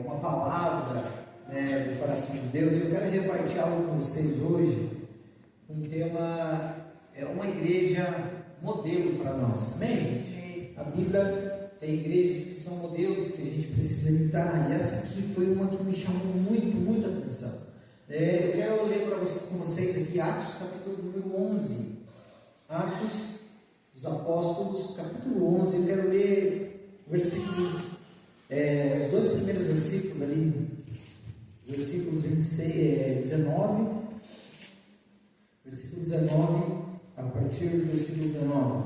uma palavra, né, do coração de Deus. Eu quero repartir algo com vocês hoje, um tema, uma igreja modelo para nós, amém, gente? A Bíblia tem igrejas que são modelos que a gente precisa imitar, e essa aqui foi uma que me chamou muita atenção. Eu quero ler com vocês aqui Atos capítulo número 11, Atos dos Apóstolos capítulo 11. Eu quero ler versículos, os dois primeiros versículos ali, versículos 19, versículo 19, a partir do versículo 19,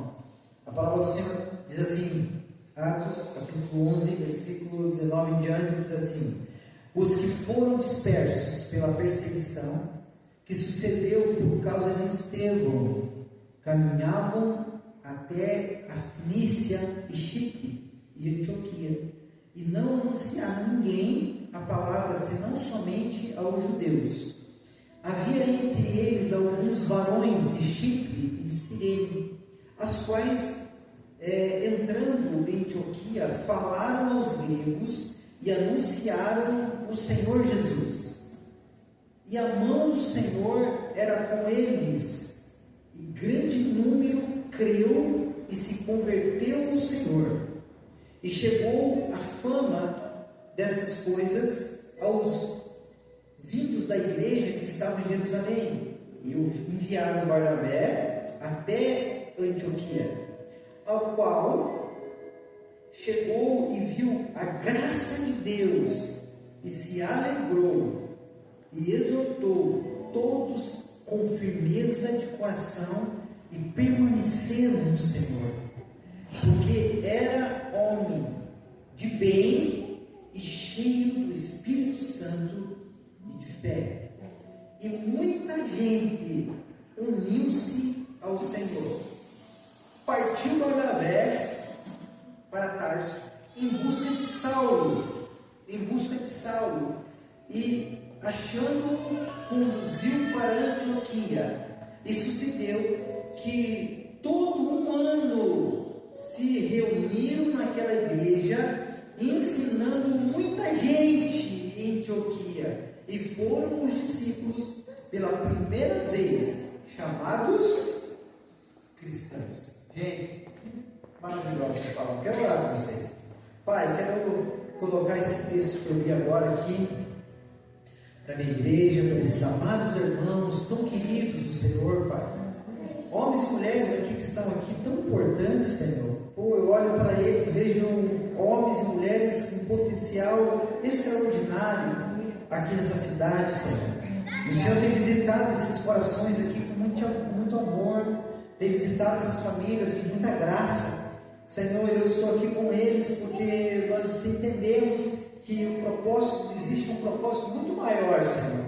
a palavra do Senhor diz assim, Atos capítulo 11, versículo 19 em diante, diz assim: os que foram dispersos pela perseguição que sucedeu por causa de Estevão, caminhavam até a Fenícia e Chipre e Antioquia, e não anunciaram a ninguém a palavra, senão somente aos judeus. Havia entre eles alguns varões de Chipre e de Cirene, as quais, entrando em Antioquia, falaram aos gregos e anunciaram o Senhor Jesus. E a mão do Senhor era com eles, e grande número creu e se converteu ao Senhor. E chegou a fama dessas coisas aos vindos da igreja que estava em Jerusalém, e enviaram Barnabé até Antioquia, ao qual chegou e viu a graça de Deus, e se alegrou, e exortou todos com firmeza de coração, e permaneceram no Senhor, porque era homem de bem e cheio do Espírito Santo e de fé. E muita gente uniu-se ao Senhor. Partiu Barnabé para Tarso em busca de Saulo, e achando-o, conduziu para Antioquia. E sucedeu que todo um ano se reuniram naquela igreja, ensinando muita gente em Antioquia, e foram os discípulos pela primeira vez chamados cristãos. Gente, maravilhosa essa palavra. Quero orar com vocês. Pai, quero colocar esse texto que eu vi agora aqui para a minha igreja, para esses amados irmãos tão queridos do Senhor, Pai. Homens e mulheres aqui que estão aqui tão importantes, Senhor. Eu olho para eles, vejo homens e mulheres com potencial extraordinário aqui nessa cidade, Senhor. O Senhor tem visitado esses corações aqui com muito amor, tem visitado essas famílias com muita graça. Senhor, eu estou aqui com eles porque nós entendemos que existe um propósito muito maior, Senhor,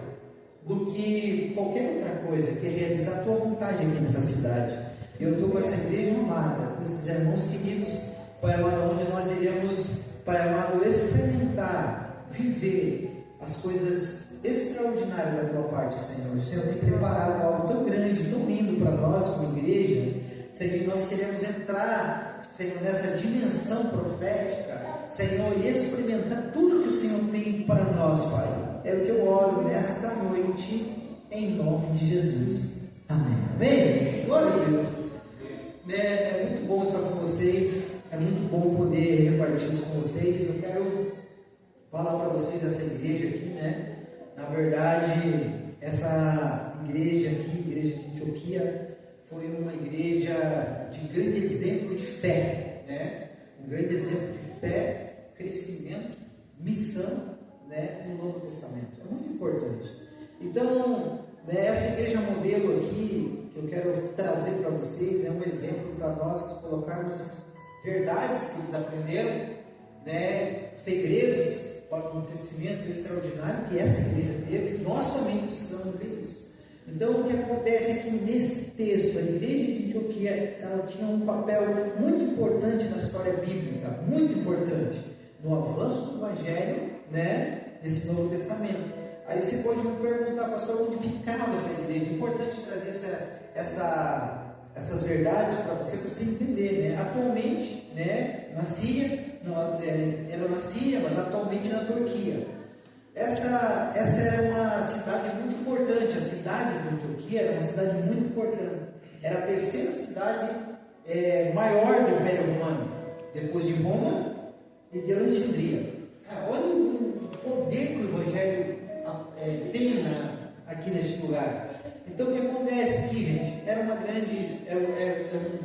do que qualquer outra coisa, que é realizar a Tua vontade aqui nessa cidade. Eu estou com essa igreja amada, com esses irmãos queridos, Pai amado, onde nós iremos, Pai amado, experimentar, viver as coisas extraordinárias da Tua parte, Senhor. O Senhor tem preparado algo tão grande, tão lindo para nós como igreja, Senhor. Nós queremos entrar, Senhor, nessa dimensão profética, Senhor, e experimentar tudo que o Senhor tem para nós, Pai. É o que eu oro nesta noite, em nome de Jesus. Amém. Amém? Glória a Deus. É muito bom estar com vocês, é muito bom poder repartir isso com vocês. Eu quero falar para vocês dessa igreja aqui, né? Na verdade, essa igreja aqui, igreja de Antioquia, foi uma igreja de grande exemplo de fé, né? Um grande exemplo de fé, crescimento, missão, né? No Novo Testamento. É muito importante. Então, né, essa igreja modelo aqui, que eu quero trazer para vocês, é um exemplo para nós colocarmos verdades que eles aprenderam, né? Segredos para um crescimento extraordinário que essa igreja teve. Nós também precisamos ver isso. Então, o que acontece é que nesse texto, a igreja de Antioquia, ela tinha um papel muito importante na história bíblica, muito importante, no avanço do Evangelho, né, nesse Novo Testamento. Aí você pode me perguntar, pastor, onde ficava essa igreja? É importante trazer essas verdades para você entender, né? Atualmente, né, na Síria, ela na Síria, mas atualmente ela na Turquia. Essa era uma cidade muito importante. A cidade de Antioquia era uma cidade muito importante. Era a terceira cidade maior do Império Romano, depois de Roma e de Alexandria. Olha o poder que o Evangelho tem aqui neste lugar. Então o que acontece aqui, gente? Era um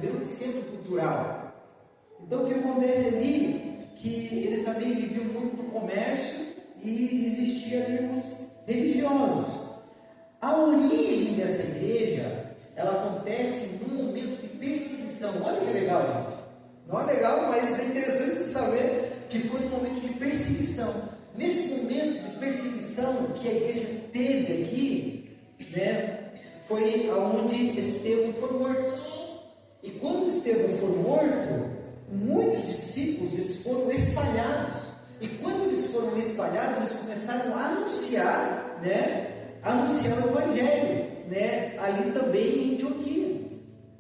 grande centro cultural. Então o que acontece ali, que eles também viviam muito do comércio e existiam ali os religiosos. A origem dessa igreja, ela acontece num momento de perseguição. Olha que legal, gente. Não é legal, mas é interessante saber que foi um momento de perseguição. Nesse momento de perseguição que a igreja teve aqui, né, foi onde Estevão foi morto. E quando Estevão foi morto, muitos discípulos eles foram espalhados. E quando eles foram espalhados, eles começaram a anunciar, anunciar o Evangelho, ali também em Antioquia.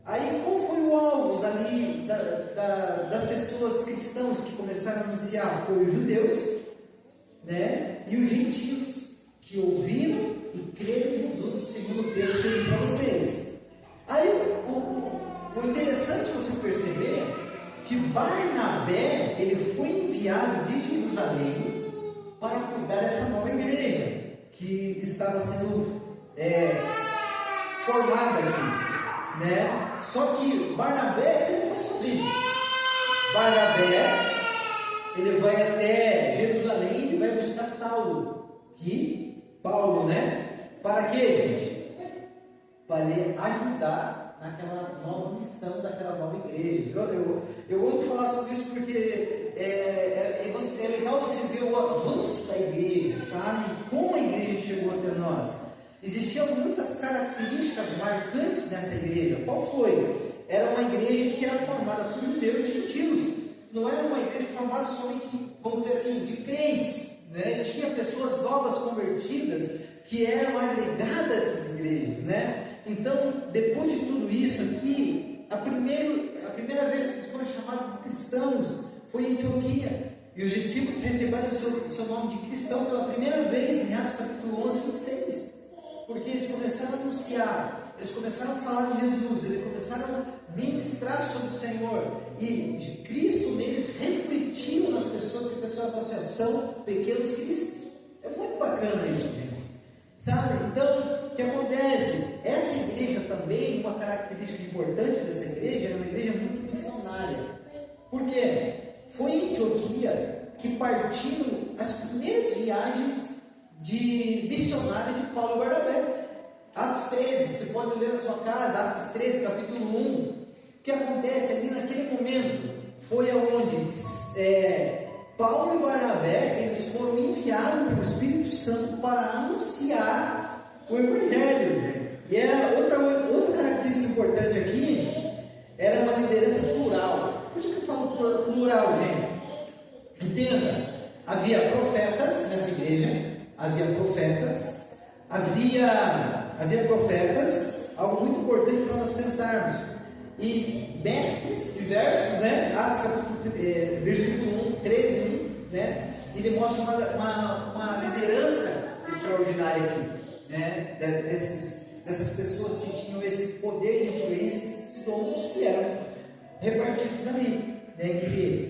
Aí qual foi o alvo ali das pessoas cristãs que começaram a anunciar? Foi os judeus, e os gentios que ouviram e creram em Jesus, segundo o texto que eu li para vocês. Aí o interessante você perceber que Barnabé ele foi enviado de Jerusalém para cuidar dessa nova igreja que estava sendo formada aqui, Só que Barnabé ele não foi sozinho. Barnabé ele vai até Jerusalém e ele vai buscar Saulo, Paulo, Para quê, gente? Para ele ajudar naquela nova missão daquela nova igreja. Eu amo falar sobre isso porque é legal você ver o avanço da igreja, sabe? Como a igreja chegou até nós. Existiam muitas características marcantes nessa igreja. Qual foi? Era uma igreja que era formada por judeus e gentios. Não era uma igreja formada somente, vamos dizer assim, de crentes. Tinha pessoas novas convertidas que eram agregadas a essas igrejas. Então, depois de tudo isso aqui, a primeira vez que eles foram chamados de cristãos foi em Antioquia. E os discípulos receberam o seu nome de cristão pela primeira vez em Atos capítulo 11, 26. Porque eles começaram a anunciar, eles começaram a falar de Jesus, eles começaram a ministrar sobre o Senhor. E de Cristo neles refletiu nas pessoas, que pessoas são pequenos cristos. É muito bacana isso, gente. Sabe? Então, o que acontece? Essa igreja também, uma característica importante dessa igreja, era uma igreja muito missionária. Por quê? Foi em Antioquia que partiram as primeiras viagens de missionários de Paulo e Barnabé. Atos 13, você pode ler na sua casa, Atos 13, capítulo 1. O que acontece ali naquele momento? Foi onde Paulo e Barnabé, eles foram enviados pelo Espírito Santo para anunciar o Evangelho. E era outra característica importante aqui, era uma liderança plural. Por que eu falo plural, gente? Entenda, havia profetas nessa igreja, havia profetas, algo muito importante para nós pensarmos, e mestres diversos, Atos capítulo versículo 1, 13, ele mostra uma liderança extraordinária aqui, dessas pessoas que tinham esse poder de influência, esses dons que eram repartidos ali, entre eles.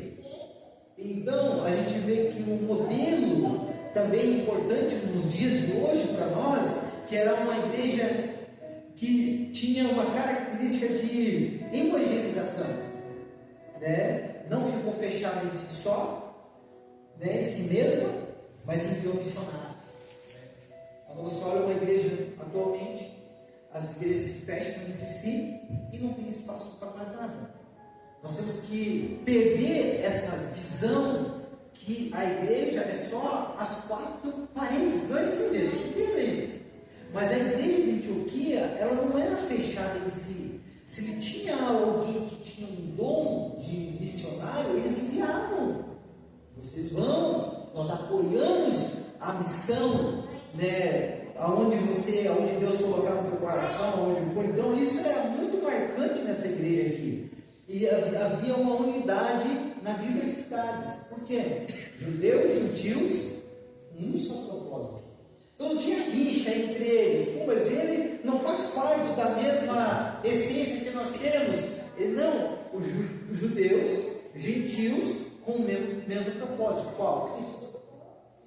Então, a gente vê que um modelo também importante nos dias de hoje para nós, que era uma igreja que tinha uma característica de evangelização, não ficou fechada em si só, em si mesma, mas enviou missionários. Quando você olha uma igreja atualmente, as igrejas se fecham entre si e não tem espaço para mais nada. Nós temos que perder essa visão que a igreja é só as quatro paredes, não é assim mesmo, entenda isso. Mas a igreja de Antioquia, ela não era fechada em si. Se ele tinha alguém que tinha um dom de missionário, eles enviavam. Vocês vão, nós apoiamos a missão, aonde Deus colocar no teu coração, aonde for. Então isso era muito marcante nessa igreja aqui. E havia uma unidade na diversidade. Por quê? Judeus, gentios, um só propósito. Então não tinha rixa entre eles. Mas ele não faz parte da mesma essência que nós temos. Ele não, os judeus, gentios, com o mesmo propósito. Qual? Cristo.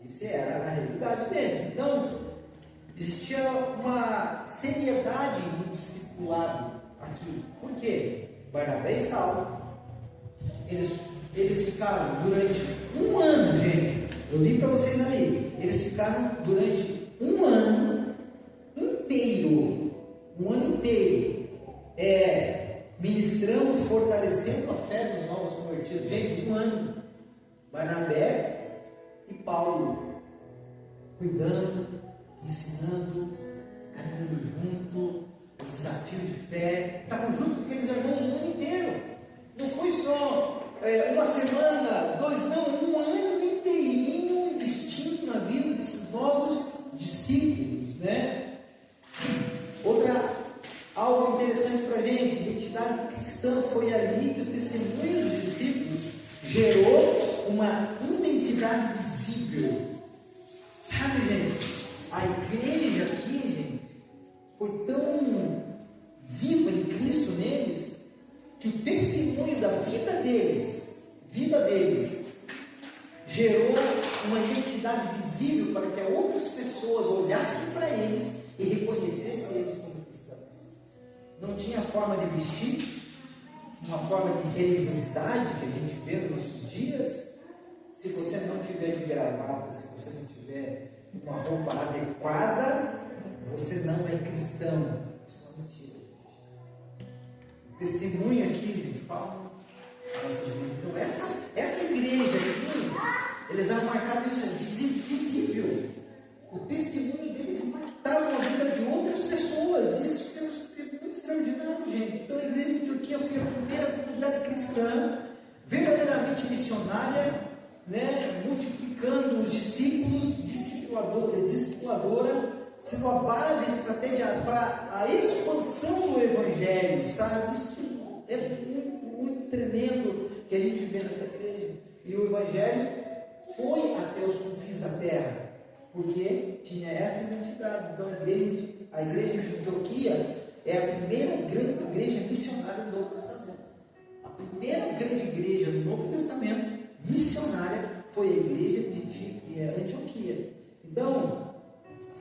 Essa era a realidade dele. Então, existia uma seriedade no discipulado aqui. Por quê? Barnabé e Saulo, eles ficaram durante um ano, gente. Eu li para vocês ali. Eles ficaram durante um ano inteiro, ministrando, fortalecendo a fé dos novos convertidos. Gente, um ano. Barnabé e Paulo cuidando, ensinando, caminhando junto, os desafios de fé. Estavam juntos com aqueles irmãos o ano inteiro. Não foi só uma semana, dois, não, um ano inteirinho investindo na vida desses novos discípulos, né? Algo interessante para a gente, a identidade cristã foi ali que os testemunhos dos discípulos gerou uma identidade visível. Sabe, gente, a igreja aqui, gente, foi tão viva em Cristo neles, que o testemunho da vida deles, gerou uma identidade visível para que outras pessoas olhassem para eles e reconhecessem eles como cristãos. Não tinha forma de vestir, uma forma de religiosidade que a gente vê nos nossos dias. Se você não tiver de gravata, se você não tiver uma roupa adequada, você não é cristão. Isso é mentira, gente. O testemunho aqui, gente, fala nossas vidas. Então, essa igreja aqui, eles eram marcados, isso é visível. O testemunho deles impactava a vida de outras pessoas. Isso é muito extraordinário, gente. Então, a igreja de Antioquia foi a primeira comunidade cristã, verdadeiramente missionária, né, multiplicando os discípulos, discipuladora, sendo a base, a estratégia para a expansão do Evangelho, sabe? Isso é muito tremendo que a gente vê nessa igreja. E o Evangelho foi até os confins da terra, porque tinha essa identidade. Então, a igreja de Antioquia é a primeira grande igreja missionária do Novo Testamento. A primeira grande igreja do Novo Testamento missionária foi a igreja de Antioquia. Então,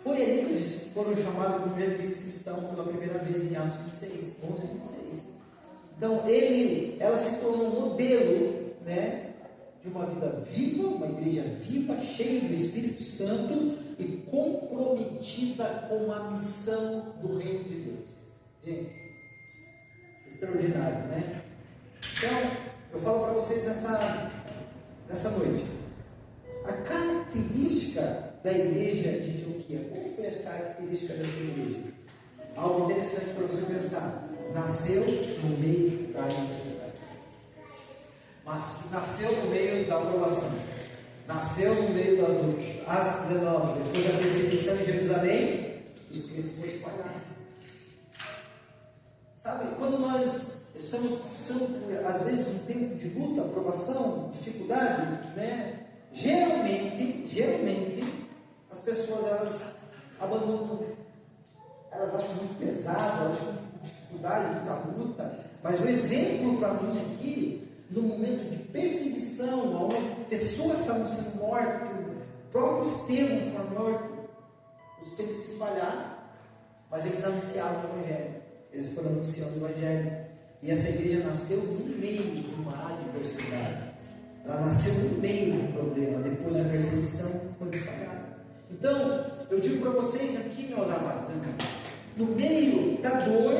foi ali que os discípulos foram chamados do primeiro cristão pela primeira vez em Atos 26, 11 e 26. Então, ela se tornou um modelo, né, de uma vida viva, uma igreja viva, cheia do Espírito Santo e comprometida com a missão do Reino de Deus. Gente, extraordinário, né? Então, eu falo para vocês nessa noite, a característica da igreja de Antioquia. Qual foi as características dessa igreja? Algo interessante para você pensar. Nasceu no meio da adversidade. Mas nasceu no meio da aprovação. Nasceu no meio das lutas. Atos 19, depois da perseguição em Jerusalém, os crentes foram espalhados. Sabe, quando nós estamos passando por, às vezes, um tempo de luta, aprovação, dificuldade, né? Geralmente, as pessoas, elas abandonam, elas acham muito pesado, elas acham dificuldade, muita luta. Mas o exemplo para mim aqui, no momento de perseguição, onde pessoas estavam sendo mortas, o próprio Estevão foi morto, os crentes se espalharam, mas eles anunciavam o Evangelho, eles foram anunciando o Evangelho. E essa igreja nasceu no meio de uma adversidade. Ela nasceu no meio de um problema. Depois da perseguição, foi espalhada. Então, eu digo para vocês aqui, meus amados irmãos, no meio da dor,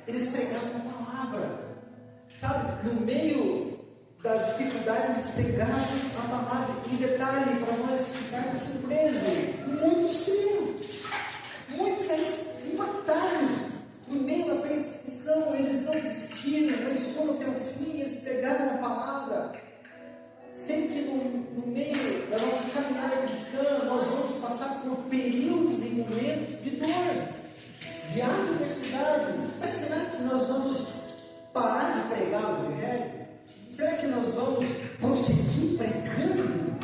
eles pregavam a palavra. Sabe? No meio das dificuldades, eles pregavam a palavra. E detalhe, para nós ficarmos surpresos, muitos creram. Muitos impactados. No meio da perseguição, eles não desistiram, eles foram até o fim, eles pegaram a palavra. Sei que no meio da nossa caminhada cristã, nós vamos passar por períodos e momentos de dor, de adversidade. Mas será que nós vamos parar de pregar o Evangelho? Será que nós vamos prosseguir pregando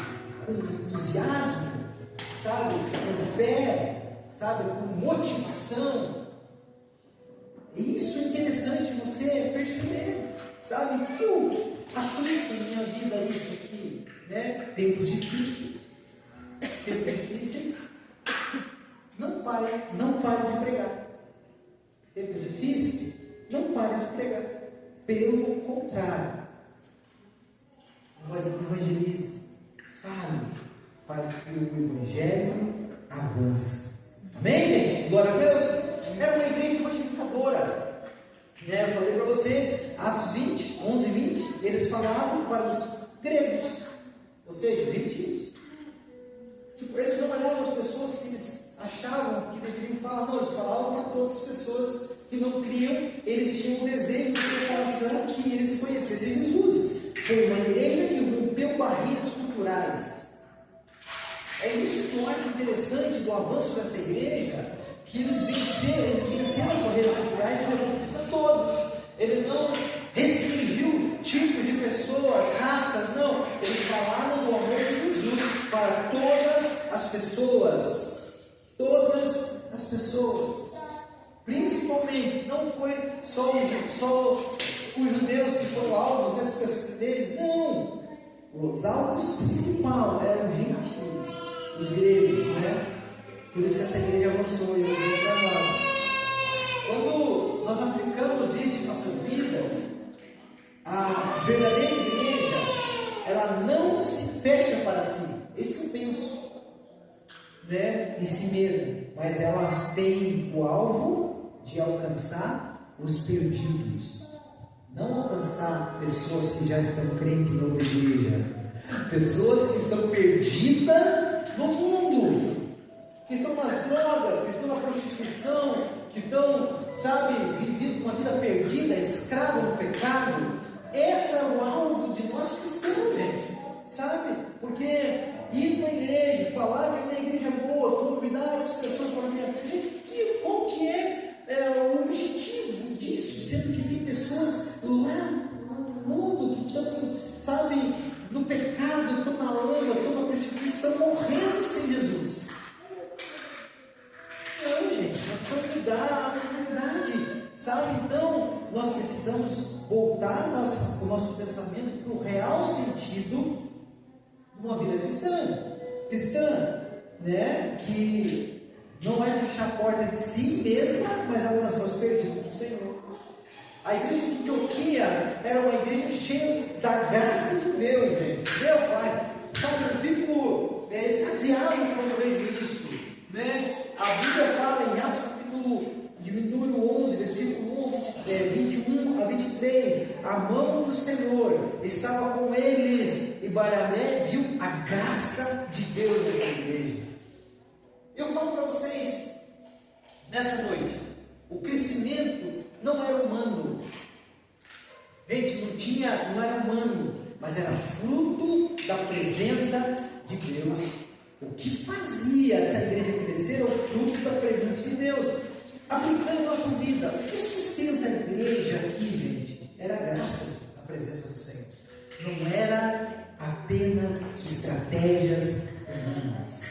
com entusiasmo, sabe, com fé, sabe, com motivação. Isso é interessante você perceber, sabe, que eu aplico em minha vida isso aqui, né? Tempos difíceis, não pare de pregar. Tempos difíceis, não pare de pregar. Pelo contrário, evangelize, fale, para que o evangelho avance. Amém, gente? Glória a Deus. Era uma igreja evangelizadora. Eu falei para você, Atos 20, 11 e 20, eles falavam para os gregos, ou seja, gentios. Eles não olhavam as pessoas que eles achavam que deveriam falar, não, eles falavam para todas as pessoas que não criam. Eles tinham um desejo de seu coração que eles conhecessem Jesus. Foi uma igreja que rompeu barreiras culturais. É isso que eu acho interessante do avanço dessa igreja, que eles venceram as barreiras culturais e levaram isso a todos. Ele não restringiu tipos de pessoas, raças, não. Eles falaram do amor de Jesus para todas as pessoas. Todas as pessoas. Principalmente, não foi só os judeus que foram alvos deles, não. Os alvos principais eram gentios, os gregos, né? Por isso que essa igreja avançou e avançou para nós. Quando nós aplicamos isso em nossas vidas, a verdadeira igreja, ela não se fecha para si. Isso que eu penso, né, em si mesma, mas ela tem o alvo de alcançar os perdidos. Não alcançar pessoas que já estão crentes em outra igreja, pessoas que estão perdidas no mundo, que estão nas drogas, que estão na prostituição, que estão, sabe, vivendo uma vida perdida, escravo no pecado. Esse é o alvo de nós cristãos, gente, sabe? Porque ir para a igreja, falar que é uma igreja boa, convidar essas pessoas para a minha igreja, qual que é o objetivo disso? Sendo que tem pessoas lá no mundo que estão, sabe, no pecado, estão na lama, estão na prostituição, estão morrendo sem Jesus. Não, gente, nós precisamos mudar a mentalidade, sabe? Então, nós precisamos voltar o nosso pensamento para o real sentido de uma vida cristã, né? Que não é fechar a porta de si mesma, mas alcançar os perdidos do Senhor. A igreja de Antioquia era uma igreja cheia da graça de Deus, gente. Meu Pai, sabe, eu fico extasiado quando vejo isso, né? A Bíblia fala em Atos capítulo de número 11, versículo 21 a 23, a mão do Senhor estava com eles, e Barnabé viu a graça de Deus na igreja. Eu falo para vocês, nessa noite, o crescimento não era humano. Gente, não era humano, mas era fruto da presença de Deus. O que fazia essa igreja crescer é o fruto da presença de Deus. Aplicando nossa vida, o que sustenta a igreja aqui, gente, era a graça da presença do Senhor. Não era apenas estratégias humanas.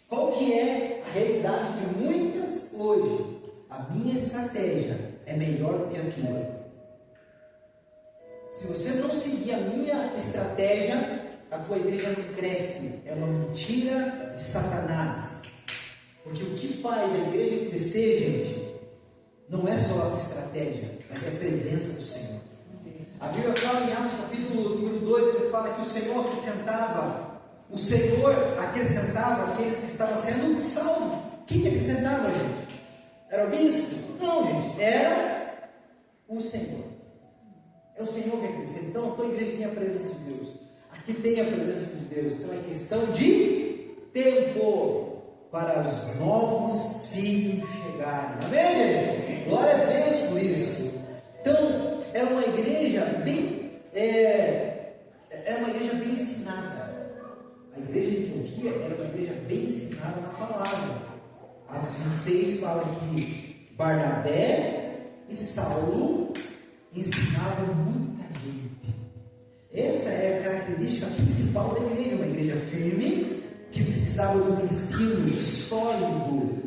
Qual que é a realidade de muitas hoje? A minha estratégia é melhor do que a tua. Se você não seguir a minha estratégia, a tua igreja não cresce. É uma mentira de Satanás. Porque o que faz a igreja crescer, gente, não é só a estratégia, mas é a presença do Senhor. A Bíblia fala em Atos capítulo número 2, ele fala que o Senhor acrescentava aqueles que estavam sendo salvos. Quem que acrescentava, gente? Era o bispo? Não, gente, era o Senhor. É o Senhor que acrescenta. Então, a tua igreja tem a presença de Deus. Aqui tem a presença de Deus. Então, é questão de tempo para os novos filhos chegarem. Amém, gente? Glória a Deus por isso. Então, é uma igreja bem ensinada. A igreja de Antioquia era uma igreja bem ensinada na palavra. Atos 26 fala que Barnabé e Saulo ensinavam muita gente. Essa é a característica principal da igreja, uma igreja firme, que precisava precisava de um ensino sólido,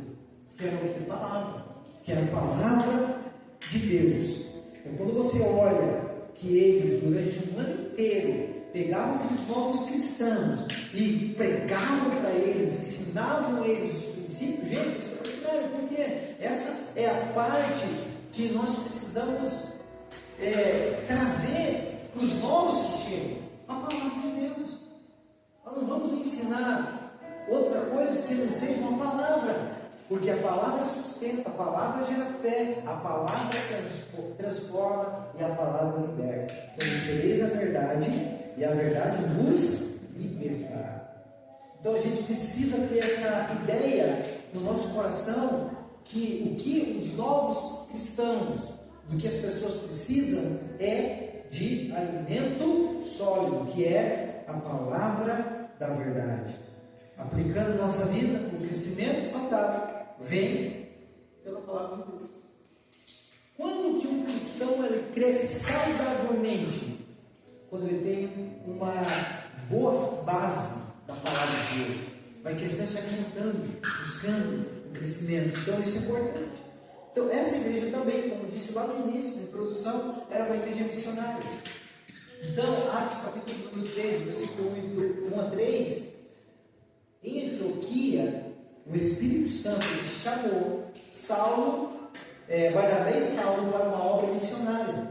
que era o que? Palavra, que era a palavra de Deus. Então, quando você olha que eles, durante um ano inteiro, pegavam aqueles novos cristãos e pregavam para eles, ensinavam eles os princípios, gente, isso é extraordinário, porque essa é a parte que nós precisamos trazer para os novos que chegam, a palavra de Deus. Nós não vamos ensinar outra coisa que não seja uma palavra, porque a palavra sustenta, a palavra gera fé, a palavra transforma e a palavra liberta. Conhecereis a verdade e a verdade vos libertará. Então a gente precisa ter essa ideia no nosso coração que o que os novos cristãos, do que as pessoas precisam é de alimento sólido, que é a palavra da verdade. Aplicando nossa vida, o crescimento saudável vem pela palavra de Deus. Quando que um cristão ele cresce saudavelmente? Quando ele tem uma boa base da palavra de Deus. Vai crescendo, se alimentando, buscando o crescimento. Então isso é importante. Então essa igreja também, como eu disse lá no início, na introdução, era uma igreja missionária. Então, Atos capítulo 13, versículo 1 a 3, em Antioquia, o Espírito Santo chamou Saulo, Barnabé e Saulo para uma obra missionária.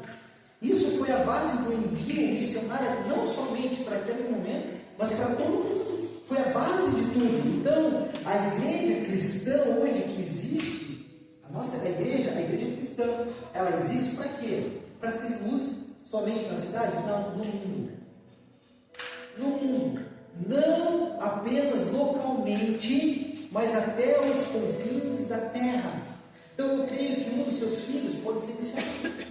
Isso foi a base do envio missionário, não somente para aquele momento, mas para todo mundo. Foi a base de tudo. Então, a igreja cristã hoje que existe, a igreja cristã, ela existe para quê? Para ser luz somente na cidade? Não, no mundo. No mundo. Não apenas localmente, mas até os confins da terra. Então eu creio que um dos seus filhos pode ser missionário.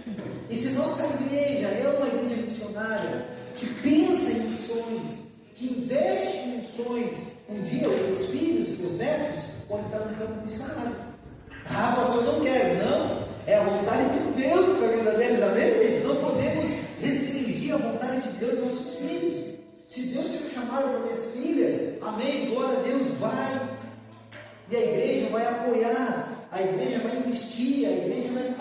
E se nossa igreja é uma igreja missionária, que pensa em missões, que investe em missões, um dia os teus filhos, os teus netos, podem estar no campo missionário. Ah, pastor, eu não quero. Não, é a vontade de Deus para a vida deles, amém, gente? Não podemos restringir a vontade de Deus aos nossos filhos. Se Deus tem chamado para minhas filhas, amém, glória a Deus, vai. E a igreja vai apoiar, a igreja vai investir, a igreja vai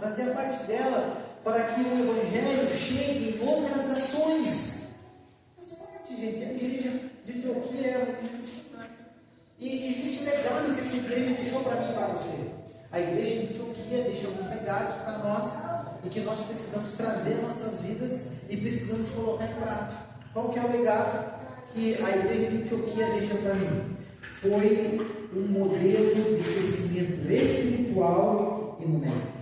fazer a parte dela para que o evangelho chegue em outras nações. Essa parte, gente, a igreja de Antioquia é uma igreja missionária. E existe um legado que essa igreja deixou para mim e para você. A igreja de Antioquia deixou alguns legados para nós e que nós precisamos trazer nossas vidas e precisamos colocar em prática. Qual que é o legado que a igreja de Antioquia deixa para mim? Foi um modelo de crescimento espiritual e numérico.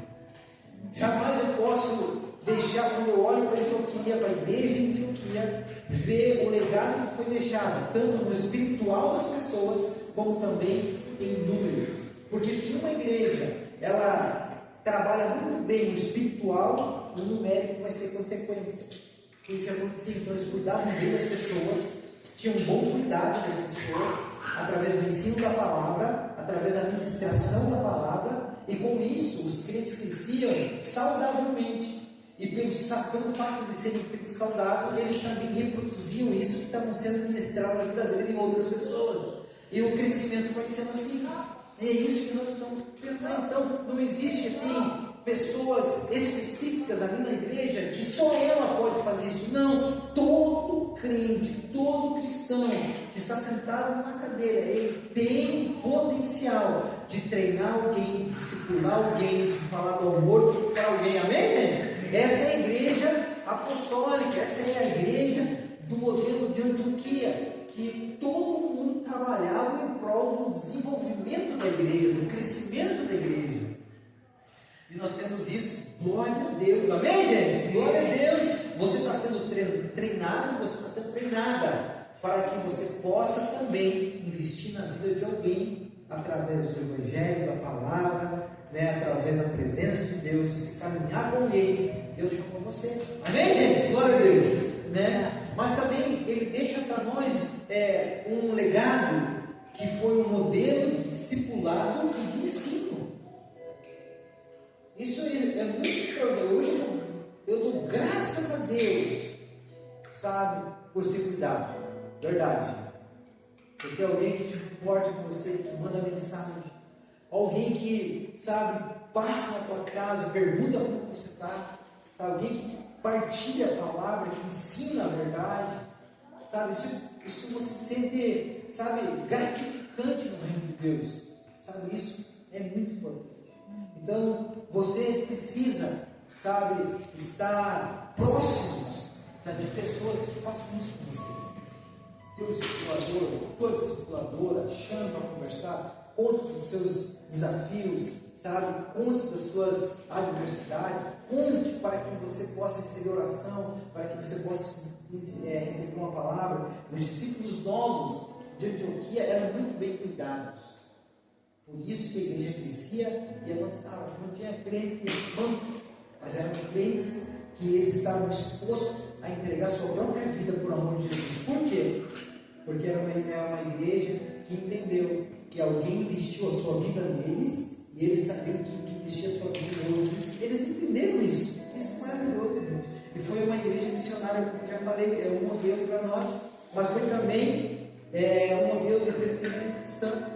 Jamais eu posso deixar, quando eu olho para Antioquia, para a igreja de Antioquia, ver o legado que foi deixado, tanto no espiritual das pessoas, como também em número. Porque se uma igreja, ela trabalha muito bem o espiritual, o numérico vai ser consequência. Isso acontecia, então eles cuidavam bem das pessoas, tinham um bom cuidado das pessoas, através do ensino da palavra, através da ministração da palavra, e com isso os crentes cresciam saudavelmente. E pelo fato de serem crentes saudáveis, eles também reproduziam isso que estava sendo ministrado na vida deles em outras pessoas. E o crescimento vai sendo assim. E é isso que nós estamos pensando. Então, não existe assim pessoas específicas ali na igreja que só ela pode fazer isso. Não, todo crente, todo cristão que está sentado numa cadeira, ele tem potencial de treinar alguém, de discipular alguém, de falar do amor para alguém. Amém, gente? Essa é a igreja apostólica, essa é a igreja do modelo de Antioquia, que todo mundo trabalhava em prol do desenvolvimento da igreja, do crescimento da igreja. E nós temos isso, glória a Deus, amém, gente? Glória a Deus. Você está sendo treinado, você está sendo treinada para que você possa também investir na vida de alguém através do Evangelho, da palavra, através da presença de Deus, e se caminhar com alguém. Deus chamou você, amém, gente? Glória a Deus, Mas também ele deixa para nós um legado que foi um modelo de discipulado e de ensino. Isso é muito extraordinário. Hoje eu dou graças a Deus, sabe, por ser cuidado. Verdade. porque alguém que te importa com você, que manda mensagem, alguém que, sabe, passa na tua casa, pergunta como você está, alguém que partilha a palavra, que ensina a verdade, sabe, isso você se sente, sabe, gratificante no reino de Deus, sabe, isso é muito importante. Então, você precisa, sabe, estar próximos, sabe, de pessoas que façam isso com você. Teu discipulador, tua discipuladora, chame para conversar, conte dos seus desafios, sabe, conte das suas adversidades, conte para que você possa receber oração, para que você possa receber uma palavra. Os discípulos novos de Antioquia eram muito bem cuidados. Por isso que a igreja crescia e avançava. Não tinha crente manco, mas eram crentes que eles estavam dispostos a entregar sua própria vida por amor de Jesus. Por quê? Porque era uma igreja que entendeu que alguém investiu a sua vida neles e eles sabiam que investia a sua vida neles. Eles entenderam isso. Isso é maravilhoso, gente. E foi uma igreja missionária, como já falei, é um modelo para nós, mas foi também um modelo de testemunho cristão.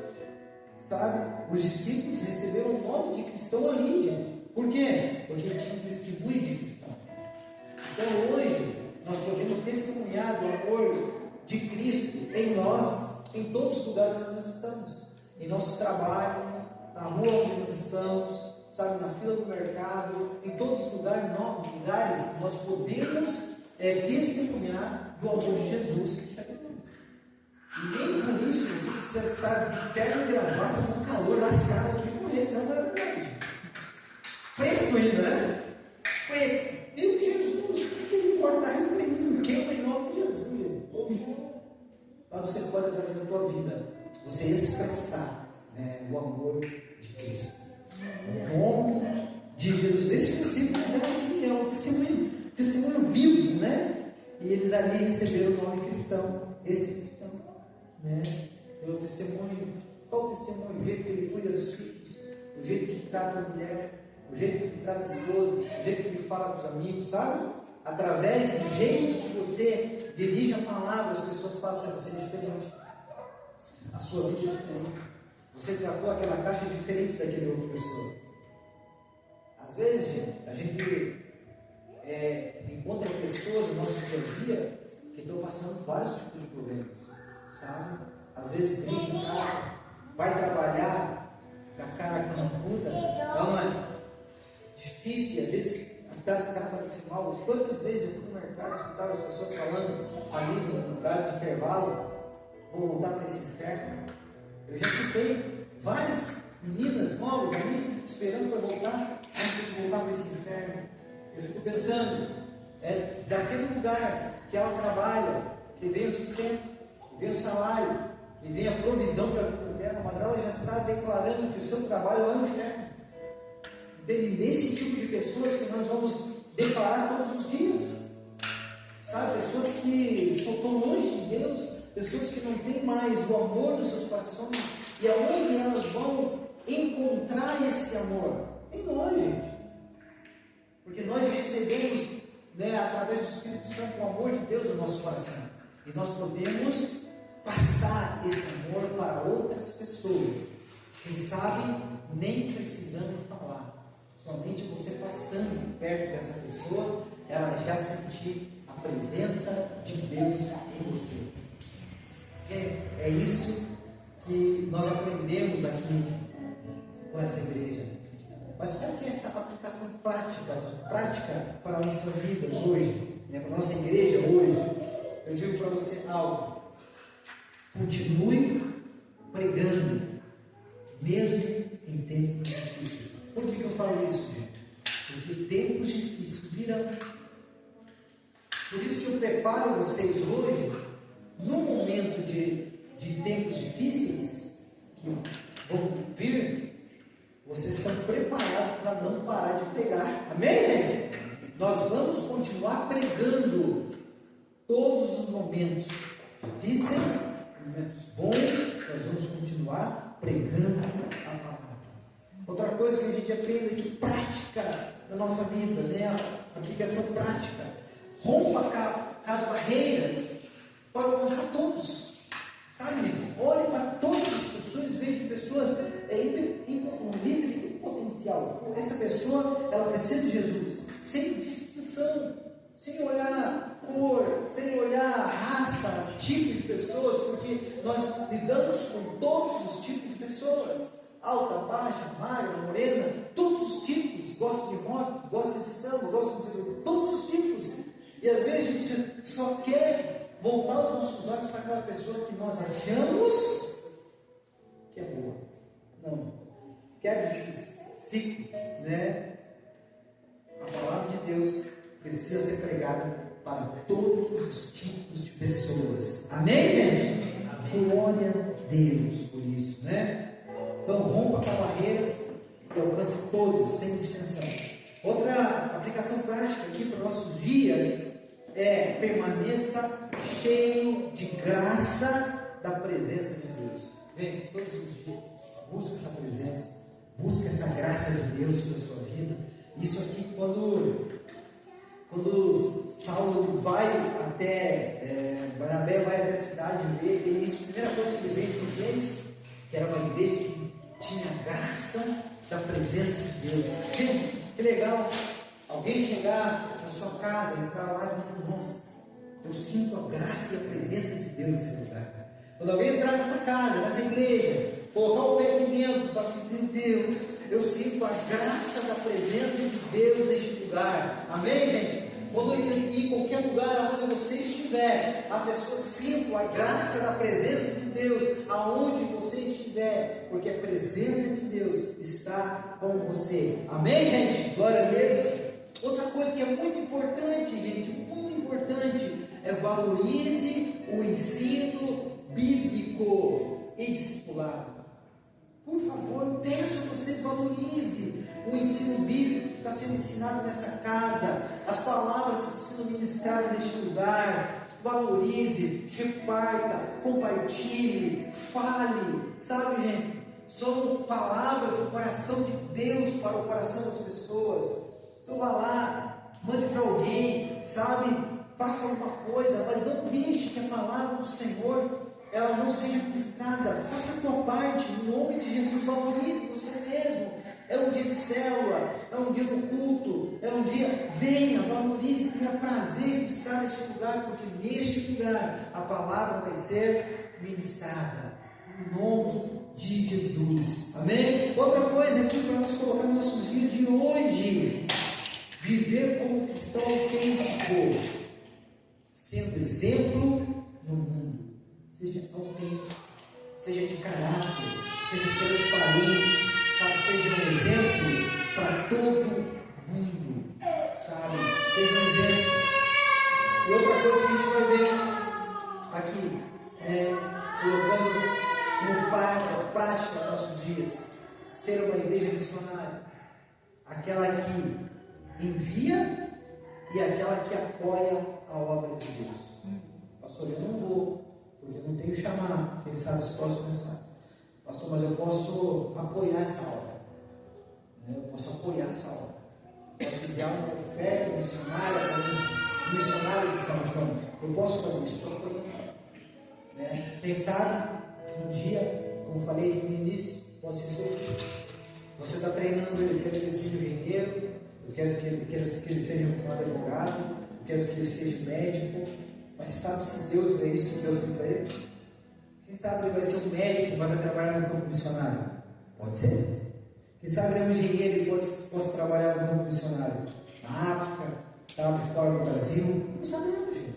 Sabe? Os discípulos receberam o nome de cristão ali, gente. Por quê? Porque tinha um testemunho de cristão. Então hoje, nós podemos testemunhar do amor de Cristo em nós, em todos os lugares onde nós estamos. Em nosso trabalho, na rua onde nós estamos, sabe, na fila do mercado, em todos os lugares nós podemos testemunhar do amor de Jesus que está em nós. E nem por isso você precisa estar de terno e gravata com calor lascado aqui e morrer, isso é uma verdade. Preto ainda, né? Preto. Meu Jesus, o que você importa? Eu queima em nome de Jesus. Mas você pode, através da tua vida, você expressar, né, o amor de Cristo. O nome de Jesus. Esses discípulos eram assim, é um testemunho vivo, né? E eles ali receberam o nome cristão. Esse cristão, né? Pelo testemunho. Qual o testemunho? O jeito que ele cuida dos filhos, o jeito que ele trata a mulher, o jeito que ele trata a esposa, o jeito que ele fala com os amigos, sabe? Através do jeito que você dirige a palavra, as pessoas façam você diferente. A sua vida é diferente. Você tratou aquela caixa diferente daquela outra pessoa. Às vezes, gente, a gente encontra pessoas no nosso dia a dia que estão passando vários tipos de problemas, sabe? Às vezes vem em casa, vai trabalhar com a cara campuda, difícil, às vezes trata você mal. Quantas vezes eu fui no mercado e escutava as pessoas falando ali no horário de intervalo, vou voltar para esse inferno. Eu já escutei várias meninas novas ali esperando para voltar para esse inferno. Eu fico pensando, daquele lugar que ela trabalha, que vem o sustento, que vem o salário, que vem a provisão para a vida dela, mas ela já está declarando que o seu trabalho é um inferno. Nesse tipo de pessoas que nós vamos deparar todos os dias, sabe? Pessoas que estão longe de Deus, pessoas que não têm mais o amor nos seus corações. E aonde elas vão encontrar esse amor? Em nós, gente. Porque nós recebemos, né, através do Espírito Santo, o amor de Deus no nosso coração. E nós podemos passar esse amor para outras pessoas. Quem sabe, nem precisando falar. Somente você passando perto dessa pessoa, ela já sentir a presença de Deus em você. É isso que nós aprendemos aqui com essa igreja. Mas qual que é essa aplicação prática para as nossas vidas hoje, né, para a nossa igreja hoje? Eu digo para você algo: continue pregando, mesmo em tempos difíceis. Por que eu falo isso, gente? Porque tempos difíceis virão. Por isso que eu preparo vocês hoje, no momento de tempos difíceis que vão vir, vocês estão preparados para não parar de pregar. Amém, gente? Nós vamos continuar pregando todos os momentos difíceis, momentos bons, nós vamos continuar pregando a palavra. Outra coisa que a gente aprende aqui, prática na nossa vida, né? A aplicação prática. Rompa as barreiras para alcançar todos. Sabe, gente? um líder em potencial. Essa pessoa, ela precisa de Jesus, sem distinção, sem olhar cor, sem olhar raça, tipo de pessoas, porque nós lidamos com todos os tipos de pessoas, alta, baixa, magra, morena, todos os tipos, gosta de rock, gosta de samba, gosta de todos os tipos, e às vezes a gente só quer voltar os nossos olhos para aquela pessoa que nós achamos que é boa. Não. Quebra esse ciclo, né? A palavra de Deus precisa ser pregada para todos os tipos de pessoas. Amém, gente? Amém. Glória a Deus por isso, né? Então, rompa com barreiras e alcance todos, sem distinção. Outra aplicação prática aqui para nossos dias é: permaneça cheio de graça da presença de Deus. Gente, todos os dias, busca essa presença, busca essa graça de Deus sobre a sua vida. Isso aqui, quando Saulo vai até, Barnabé vai até a cidade ver, a primeira coisa que ele vê entre eles, que era uma igreja que tinha graça da presença de Deus. Gente, que legal, alguém chegar na sua casa, entrar lá e dizer: nossa, eu sinto a graça e a presença de Deus nesse lugar. Quando alguém entrar nessa casa, nessa igreja, colocar o pé aqui dentro, falar assim: meu Deus, eu sinto a graça da presença de Deus neste lugar. Amém, gente? Quando em qualquer lugar onde você estiver, a pessoa sinta a graça da presença de Deus aonde você estiver, porque a presença de Deus está com você. Amém, gente? Glória a Deus. Outra coisa que é muito importante, gente, muito importante, é valorize o ensino bíblico e discipulado. Por favor, eu peço que vocês valorizem o ensino bíblico que está sendo ensinado nessa casa, as palavras que estão sendo ministradas neste lugar. Valorize, reparta, compartilhe, fale, sabe, gente? São palavras do coração de Deus para o coração das pessoas. Então vá lá, mande para alguém, sabe? Faça alguma coisa, mas não deixe que a palavra do Senhor ela não seja ministrada. Faça a tua parte, em nome de Jesus. Valorize você mesmo. É um dia de célula, é um dia do culto, é um dia, venha, valorize, tenha prazer de estar neste lugar, porque neste lugar a palavra vai ser ministrada, em nome de Jesus. Amém? Outra coisa aqui para nós colocar nos nossos dias de hoje: viver como cristão autêntico, sendo exemplo no mundo. Seja autêntico, seja de caráter, seja transparente, sabe? Seja um exemplo para todo mundo, sabe? Seja um exemplo. E outra coisa que a gente vai ver aqui, colocando como prática nos nossos dias: ser uma igreja missionária, aquela que envia e aquela que apoia a obra de Deus. Pastor, eu não vou, porque eu não tenho chamado, quem sabe se posso começar. Pastor, mas eu posso apoiar essa obra. Eu posso apoiar essa obra. Posso enviar uma oferta missionária para o missionário de São João. Eu posso fazer isso, estou apoiando. Quem sabe, um dia, como falei aqui no início, pode ser você está treinando ele, quer que ele seja engenheiro, eu quero que ele seja um advogado, eu quero que ele seja médico. Mas você sabe se Deus é isso que Deus tem para ele? Quem sabe ele vai ser um médico, vai trabalhar no campo missionário? Pode ser. Quem sabe ele é um engenheiro e possa trabalhar no campo missionário? Na África, sabe, fora do Brasil? Não sabemos, gente.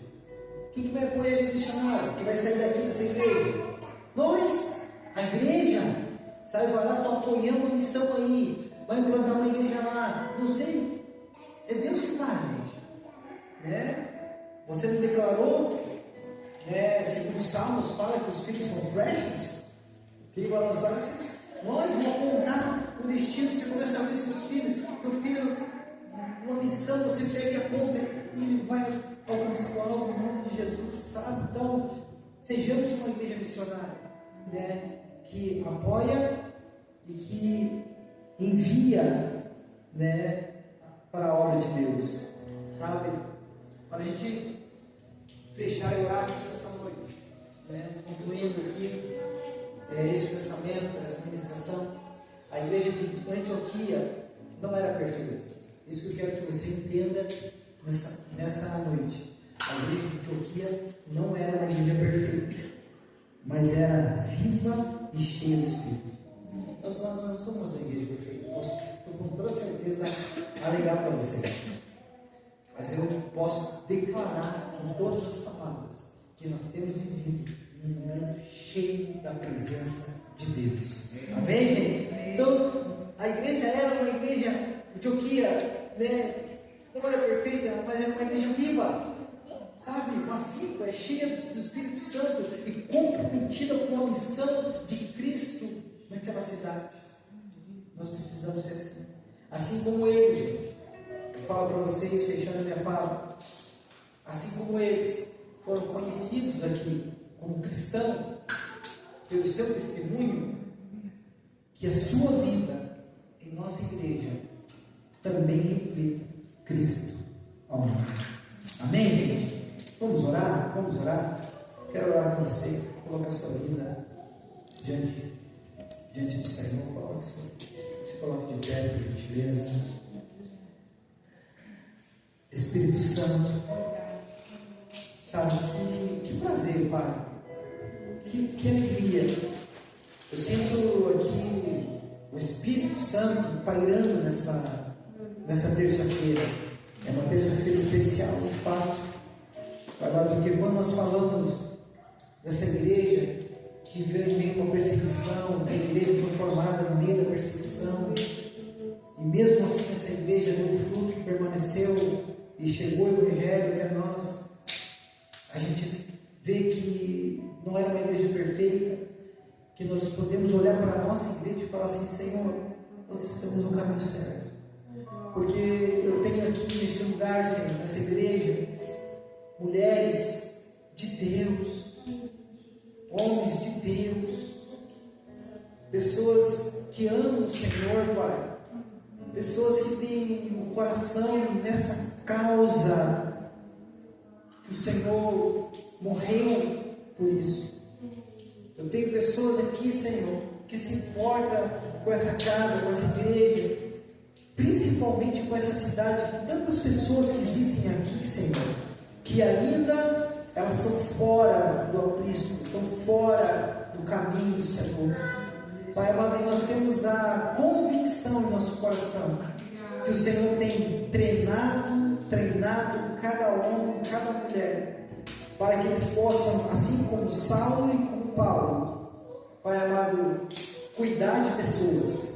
Quem que vai apoiar esse missionário? Quem vai sair daqui dessa igreja? Nós, a igreja, sabe, vai lá, está apoiando a missão aí, vai implantar uma igreja lá. Não sei, é Deus que faz, gente. Você não declarou, segundo os Salmos, fala que os filhos são flechas? Que vai lançar esses. Nós vamos apontar o destino. Você começa a ver seus filhos, teu filho, uma missão, você pega e aponta, e ele vai alcançar o alvo em nome de Jesus, sabe? Então, sejamos uma igreja missionária, que apoia e que envia, para a obra de Deus, sabe? Para a gente fechar e orar essa noite, concluindo aqui esse pensamento, essa ministração, a igreja de Antioquia não era perfeita. Isso que eu quero que você entenda nessa noite. A igreja de Antioquia não era uma igreja perfeita, mas era viva e cheia do Espírito. Nós não somos a igreja perfeita. Estou com toda certeza alegar para vocês. Mas eu posso declarar com todas as palavras que nós temos vivido um momento cheio da presença de Deus. Amém, gente? Então, a igreja era uma igreja Antioquia, né? Não era perfeita, mas era uma igreja viva. Sabe? Uma viva, cheia do Espírito Santo e comprometida com a missão de Cristo naquela cidade. Nós precisamos ser assim. Assim como eles, gente. Eu falo para vocês, fechando a minha fala. Assim como eles foram conhecidos aqui como cristãos, pelo seu testemunho, que a sua vida em nossa igreja também reflita Cristo ao mundo. Amém, gente? Vamos orar? Vamos orar? Quero orar com você, colocar sua vida diante do Senhor. Se coloque de pé, por gentileza. Espírito Santo, sabe, que prazer, Pai, que alegria. Eu sinto aqui o Espírito Santo pairando nessa terça-feira. É uma terça-feira especial, de fato. Porque quando nós falamos dessa igreja que veio em meio a uma perseguição, que a igreja foi formada no meio da perseguição, e mesmo assim essa igreja deu fruto, permaneceu e chegou o Evangelho até nós, a gente vê que não era uma igreja perfeita, que nós podemos olhar para a nossa igreja e falar assim: Senhor, nós estamos no caminho certo. Porque eu tenho aqui neste lugar, Senhor, nessa igreja, mulheres de Deus, homens de Deus, pessoas que amam o Senhor, Pai, pessoas que têm o coração nessa causa, que o Senhor morreu por isso. Eu tenho pessoas aqui, Senhor, que se importam com essa casa, com essa igreja, principalmente com essa cidade, tantas pessoas que existem aqui, Senhor, que ainda elas estão fora do aprisco, estão fora do caminho do Senhor. Pai amado, nós temos a convicção em nosso coração que o Senhor tem treinado cada homem, cada mulher, para que eles possam, assim como Saulo e como Paulo, Pai amado, cuidar de pessoas,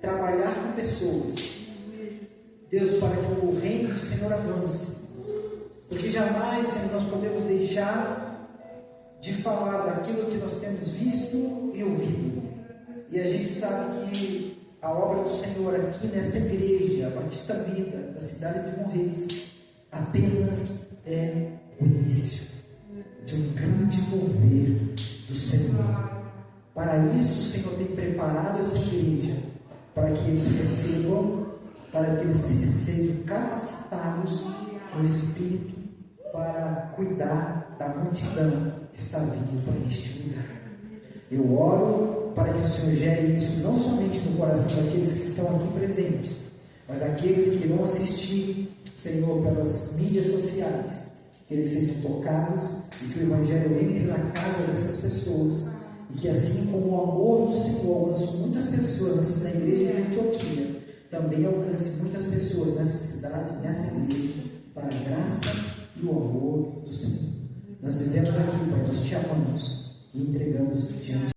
trabalhar com pessoas, Deus, para que o reino do Senhor avance. Porque jamais, Senhor, nós podemos deixar de falar daquilo que nós temos visto e ouvido. E a gente sabe que a obra do Senhor aqui nesta igreja, a Batista Vida, da cidade de Morretes, apenas é o início de um grande mover do Senhor. Para isso, o Senhor tem preparado essa igreja, para que eles recebam, para que eles sejam capacitados no Espírito para cuidar da multidão que está vindo para este lugar. Eu oro para que o Senhor gere isso não somente no coração daqueles que estão aqui presentes, mas aqueles que irão assistir, Senhor, pelas mídias sociais, que eles sejam tocados e que o Evangelho entre na casa dessas pessoas, e que assim como o amor do Senhor alcançou muitas pessoas na igreja de Antioquia, também alcance muitas pessoas nessa cidade, nessa igreja, para a graça e o amor do Senhor. Nós dizemos aqui, Pai, nós te amamos e entregamos diante